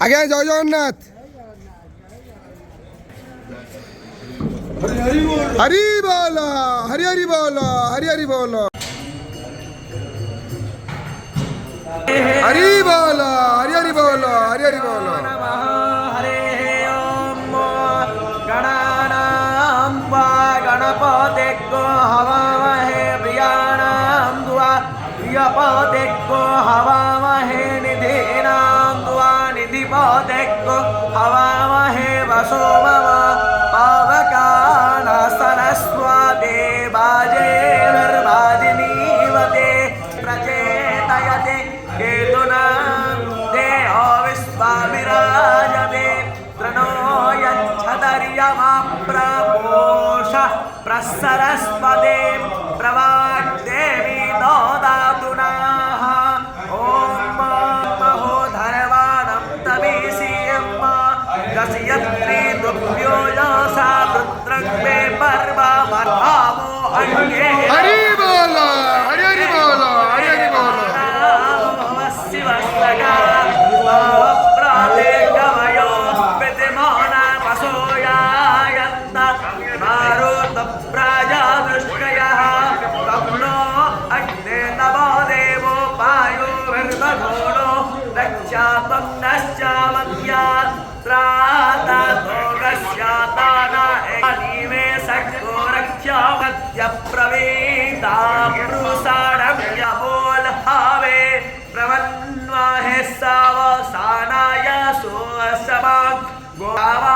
আগে জয় জগন্নাথ। হরি বল, হরি হরি বল, হরি হরি বল, হরি বল, হরি হরি বল, হরি হরি বল। हरे ओम गणानां वा गणपतिग्गो हवामहे प्रियाणां द्वा प्रियपतिग्गो हवामहे निधीनां द्वा निधिपतिग्गो हवामहे वसो मम पावकानासनस्वादे बाजेर्वाजिनीवते प्रचेतयते केतुना विराजते प्रणो यच्छतर्यमा प्रपोष प्रसरस्पदे प्रवाग्देवी दोदातु नः। ॐ महोधर्वाणं तमीसीयं दशयत्री दुभ्यो योषा रुद्रं मे पर्वमर्भावो अन्ये। हरि बोल, हरि हरि बोल, हरि हरि बोल। शिवस्तका प्रवीता पुरुषाणव्य बोल हावे प्रवन्वाहे सावसानाय सोऽसमां गोवा